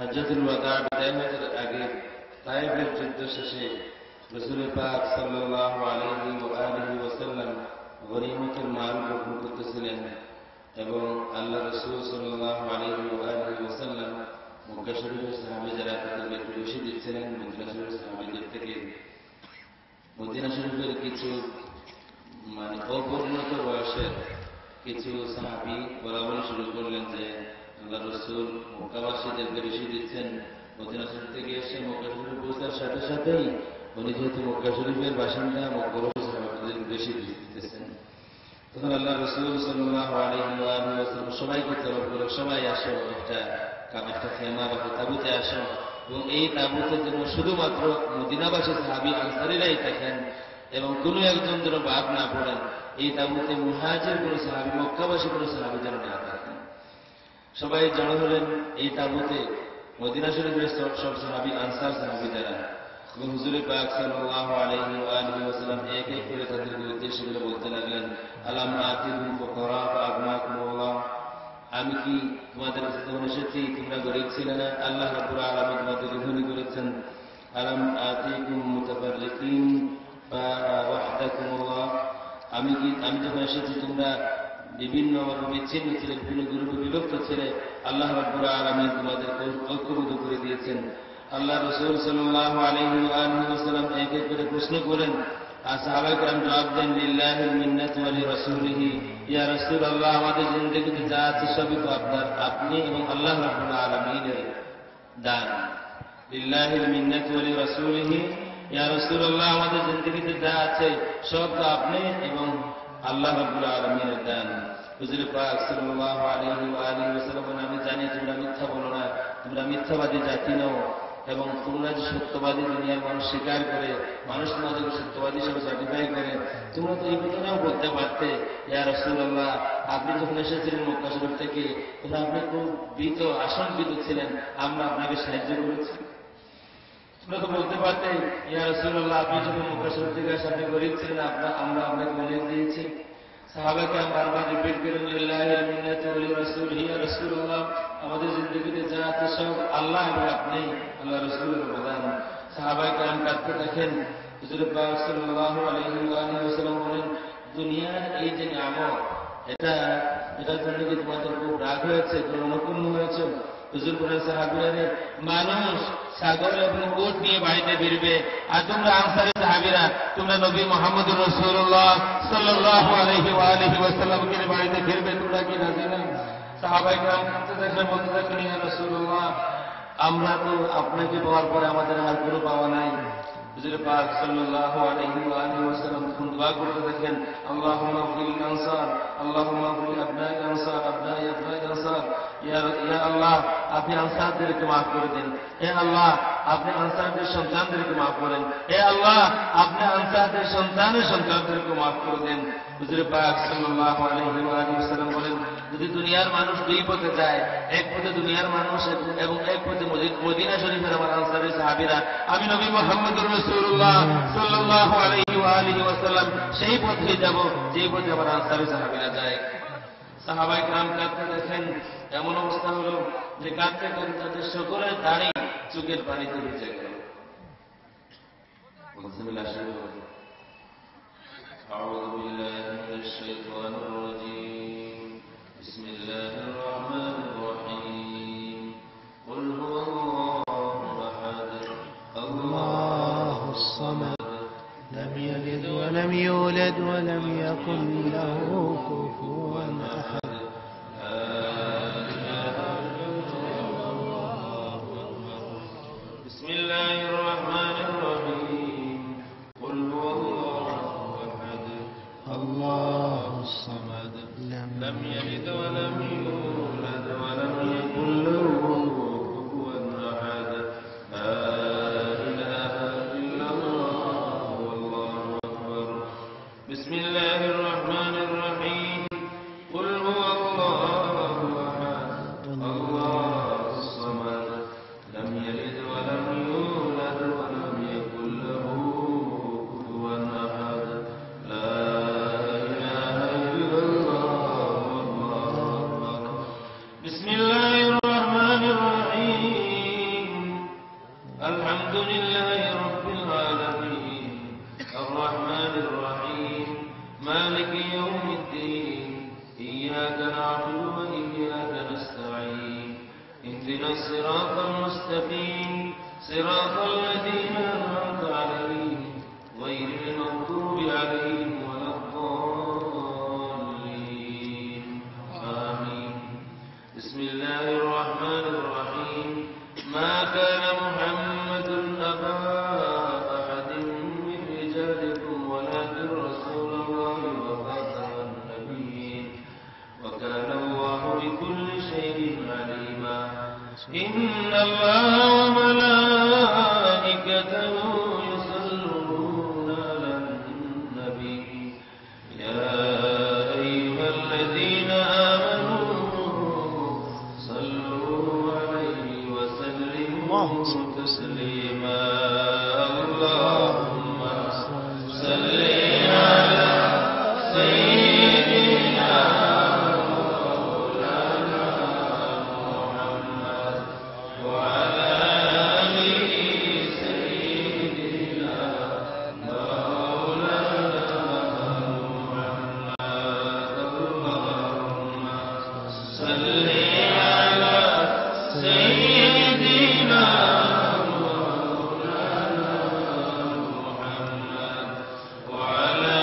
হজ্জাতুল ওয়াদা বিদায় হওয়ার আগে তায়েফের যুদ্ধ শেষে রাসূল পাক সাল্লাল্লাহু আলাইহি ওয়া আলিহি ওয়াসাল্লাম গনিমতের মাল গ্রহণ করতেছিলেন এবং আল্লাহ রাসূল সাল্লাল্লাহু আলাইহি ওয়া আলিহি ওয়াসাল্লাম মক্কা শরীফের সাহাবী যারা তাদেরকে একটু বেশি দিচ্ছিলেন মদিনা শরীফের সাহাবীদের থেকে। মদিনা শরীফের কিছু অপরিণত বয়সের কিছু সাহাবী বলাবলি শুরু করলেন যে আল্লাহ রাসূল মক্কাবাসীদেরকে বেশি দিচ্ছেন। মদিনা শরীফ থেকে এসে মক্কা শরীফে পৌঁছার সাথে সাথেই উনি যেহেতু মক্কা শরীফের বাসিন্দা মক্কাবাসী সাহাবাদেরকে বেশি দিতেছেন। তখন আল্লাহ রাসূল সাল্লাল্লাহু আলাইহি ওয়া সাল্লাম সবাইকে তলব করে, সবাই আসো, একটা খেমা বা তাঁবুতে আসো এবং এই তাঁবুতে যেন শুধুমাত্র মদিনাবাসী সাহাবী আনসারীরাই থাকেন এবং কোনো একজন যেন বাদ না পড়েন। এই তাঁবুতে মুহাজির কোনো সাহাবী, মক্কাবাসী কোনো সাহাবী যেন না থাকেন। সবাই জড়ো হলেন এই তাঁবুতে, মদিনা শরীফের সব সাহাবী আনসার সাহাবী যারা। হুজুর পাক সাল্লাল্লাহু আলাইহি ওয়া আলিহি ওয়াসাল্লাম এক এক করে তাদের উদ্দেশ্যে করে বলতে লাগলেন, আলাম আতিকুম ফুকারা ফাআগনাকুমুল্লাহ, আমি কি তোমাদের কাছে যখন এসেছি তোমরা গরীব ছিলে না, আল্লাহ রাব্বুল আলামিন তোমাদেরকে ধনী করেছেন। আলাম আতিকুম মুতাফাররিকিন ফাওয়াহদাকুমুল্লাহ, আমি যখন এসেছি তোমরা বিভিন্ন বিচ্ছিন্ন ছিলে, বিভিন্ন গ্রুপে বিভক্ত ছিলে, আল্লাহ রাব্বুল আলামিন তোমাদেরকে ঐক্যবদ্ধ করে দিয়েছেন। আল্লাহ রাসূল সাল্লাল্লাহু আলাইহি ওয়া আলিহি ওয়াসাল্লাম এক এক করে প্রশ্ন করেন আর সাহাবায়ে কেরাম জবাব দেন, লিল্লাহিল মিন্নাতু ওয়া লিরাসূলিহি, ইয়া রাসূলুল্লাহ, আমাদের জিন্দেগিতে যা আছে সবই তো আপনি এবং আল্লাহ রাব্বুল আলামিনের দান। লিল্লাহিল মিন্নাতু ওয়া লিরাসূলিহি, ইয়া রাসূলুল্লাহ, আমাদের জিন্দেগিতে যা আছে সব তো আপনি এবং আল্লাহ রাব্বুল আলামিনের দান। হুজুর পাক সাল্লাল্লাহু আলাইহি ওয়া আলিহি ওয়াসাল্লাম, আমি জানি তোমরা মিথ্যা বলো না, তোমরা মিথ্যাবাদী জাতি নও এবং তোমরা যে সত্যবাদী দুনিয়ার মানুষ স্বীকার করে, মানুষ তোমাদেরকে সত্যবাদী হিসেবে সার্টিফাই করে, তোমরা তো এই কথাটাও বলতে পারতে, ইয়া রাসূলুল্লাহ, আপনি যখন এসেছিলেন মক্কা শরীফ থেকে তখন আপনি খুব আশঙ্কিত ছিলেন, আমরা আপনাকে সাহায্য করেছি। তোমরা তো বলতে পারতে, ইয়া রাসূলুল্লাহ, আপনি যখন মক্কা শরীফ থেকে সাথে গরীব ছিলেন আমরা আপনাকে বলে দিয়েছি। সাহাবায়ে কেরাম বারবার রিপিট করেন, লিল্লাহিল মিন্নাতু ওয়া লিরাসূলিহি, ইয়া রাসূলুল্লাহ, আমাদের জিন্দেগিতে যা আছে সব আল্লাহ এবং আপনি আল্লাহ রাসূলের প্রদান। সাহাবায়ে কেরাম কাঁদতে থাকেন। হুজুর পাক সাল্লাল্লাহু আলাইহি ওয়া আলিহি ওয়াসাল্লাম বলেন, দুনিয়ার এই যে নিয়ামত, এটার জন্য কি তোমাদের খুব রাগ হয়েছে, কোনো অনুকূল হয়েছে? হুজুর বলেন, সাহাবীরা, মানুষ ছাগল এবং উট নিয়ে বাড়িতে ফিরবে আর তোমরা আনসারী সাহাবীরা তোমরা নবী মুহাম্মদুর রাসূলুল্লাহ সাল্লাল্লাহু আলাইহি ওয়া আলিহি ওয়াসাল্লামকে বাড়িতে ফিরবে, তোমরা কি রাজি না? সাহাবায়ে কেরাম কাঁদতে থাকলেন, বলতে থাকলেন, ইয়া রাসূলুল্লাহ, আমরা তো আপনাকে পাওয়ার পরে আমাদের আর কোনো পাওয়া নাই। হুজুর পাক সাল্লাল্লাহু আলাইহি ওয়া আলিহি ওয়াসাল্লাম তখন দোয়া করতে থাকেন, আল্লাহুম্মা ফিল আনসার, আল্লাহুম্মা ফিল আবনাই আনসার, আবনাই আনসার, ইয়া আল্লাহ, আপনি আনসারদেরকে মাফ করে দেন। হে আল্লাহ, আপনি আনসারদের সন্তানদেরকে মাফ করেন। হে আল্লাহ, আপনি আনসারদের সন্তানের সন্তানদেরকে মাফ করে দেন। হুজুর পাক সাল্লাল্লাহু আলাইহি ওয়া আলিহি ওয়াসাল্লাম বলেন, যদি দুনিয়ার মানুষ দুই পথে যায়, এক পথে দুনিয়ার মানুষ এবং এক পথে মদিনা শরীফের আমার আনসারী সাহাবীরা, আমি নবী মুহাম্মদুর রাসূলুল্লাহ সাল্লাল্লাহু আলাইহি ওয়া আলিহি ওয়াসাল্লাম সেই পথে যাব যেই পথে আমার আনসারী সাহাবীরা যায়। সাহাবায়ে কেরাম কাঁদতে দেখেন, এমন অবস্থা হলো যে কাঁদতে কাঁদতে তাদের সকলের দাড়ি চোখের পানিতে ভিজে গেল। أعوذ بالله من الشيطان الرجيم. بسم الله الرحمن الرحيم. قل هو الله أحد الله الصمد لم يلد ولم يولد ولم يكن له كفوا أحد. بسم الله الرحمن الرحيم. قل هو الله الصمد لم يلد ولم يولد ولم يكن له كفوا أحد. لا إله إلا الله والله أكبر. بسم الله الرحمن الرحيم. اهدنا الصراط المستقيم صراط الذين أنعمت عليهم غير المغضوب عليهم ولا الضالين آمين. بسم الله الرحمن الرحيم. ما كان محمد أبا أحد من رجالكم ولكن رسول الله وخاتم النبيين وكان الله بكل شيء عليما. إن الله وملائكته يصلون على النبي يا أيها الذين آمنوا صلوا عليه وسلموا تسليما. اللهم صل على سيدنا مولانا محمد وعلى آل سيدنا مولانا محمد. اللهم صل على سيدنا مولانا محمد وعلى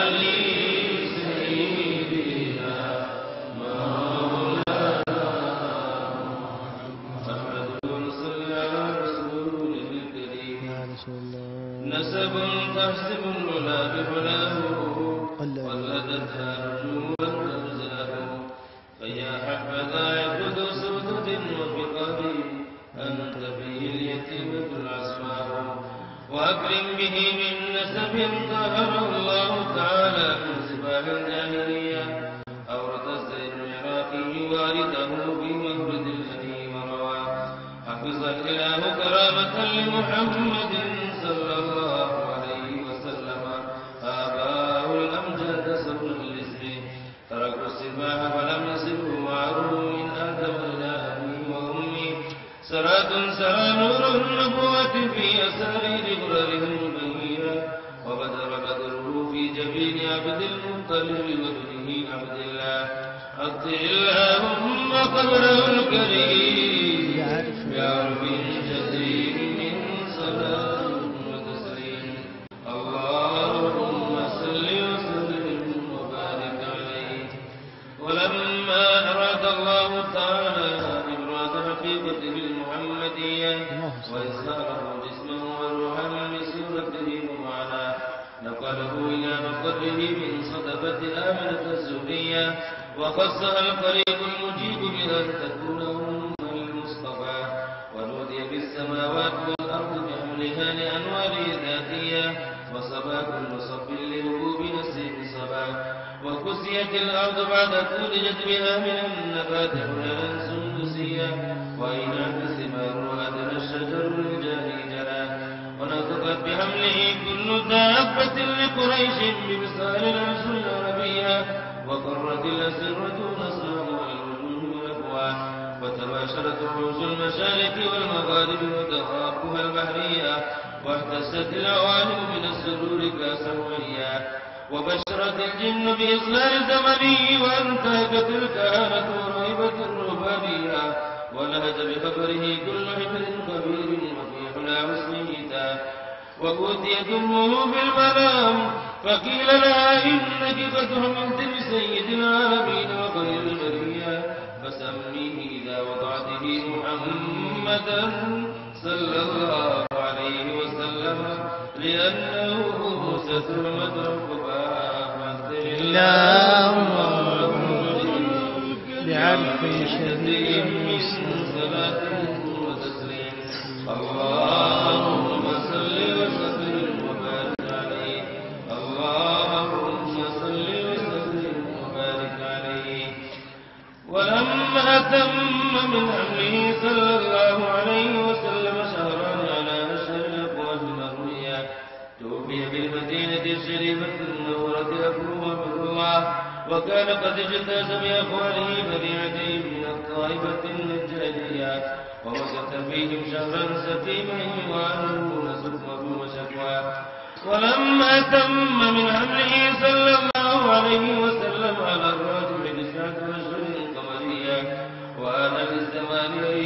آل سيدنا مولانا محمد. صل على رسوله الكريم. نسب تحسب العلا بعلاه ولدتها رجوا تمزاه. فيا حبذا يعبد سدد وفقه أنت به اليتيمة العسماء. وأكرم به من نسب طهر الله تعالى من سباع الجاهلية. أورث الزيد العراقي والده في مورد الهدي مروى. حفظ الإله كرامة لمحمد صلى الله عليه وسلم. آباء الأمجاد سولا لاسمه. تركوا السباح ولم يسبوا معروف من آدم إلى أبيه وأمه. سرات سرى نور النبوة في أسارير غررهم البهيرة. وبدر بدره في جبين عبد المطلب وابنه عبد الله. أطع اللهم قبره الكريم بعرف جزيل من صلاة وتسليم. اللهم صل وسلم وبارك عليه. ولما أراد الله تعالى إبراز حقيقته المحمدية وإظهاره جسمه وروحا بصورته ومعناه نقله إلى مقره من صدفة آمنة الزهرية. وخصها القريب المجيب بأن تكون أم المصطفى. ونودي بالسماوات والأرض بحملها لأنواره ذاتية. وصبا كل صب لهبوب نسيم صبا. وكسيت الأرض بعد تولجت بها من النبات حللا سندسيا. وإنعت ثمارها أدنى الشجر الجاري جلا. ونطقت بحمله كل دابة لقريش بمثال العرش العربية. وقرت الأسرة نصرا والوجوه والأفواه. وتباشرت وحوش المشارق والمغارب ودوابها البحرية. واحتست العوالم من السرور كاسا وعيا. وبشرت الجن بإصلاح زمنه. وانتهكت الكهنة ورهبة الرهبانية. ولهج بخبره كل حبر خبير وفي حلى حسنه تاه. وأوتيت أمه بالمنام فقيل لها إنك قد حملت بسيد العالمين وخير البرية. فسميه إذا وضعته محمدا صلى الله عليه وسلم لأنه سترمد عقباه. اللهم بعرف شديد من صلاة وتسليم. اللهم صل وسلم وبارك عليه. اللهم صل وسلم وبارك عليه. ولما تم من حمله صلى الله عليه وسلم شهران على أشهر الأقوال المروية. توفي بالمدينة الشريفة المنورة أبوه عبد الله. وكان قد اجتاز بأخوانه فريعتهم من الطائفة النجارية. ومكث فيهم شهرا سقيما يعانون سقمه وشكواه. ولما تم من حمله صلى الله عليه وسلم على الراجل 9 أشهر قمرية. وآن للزمان أن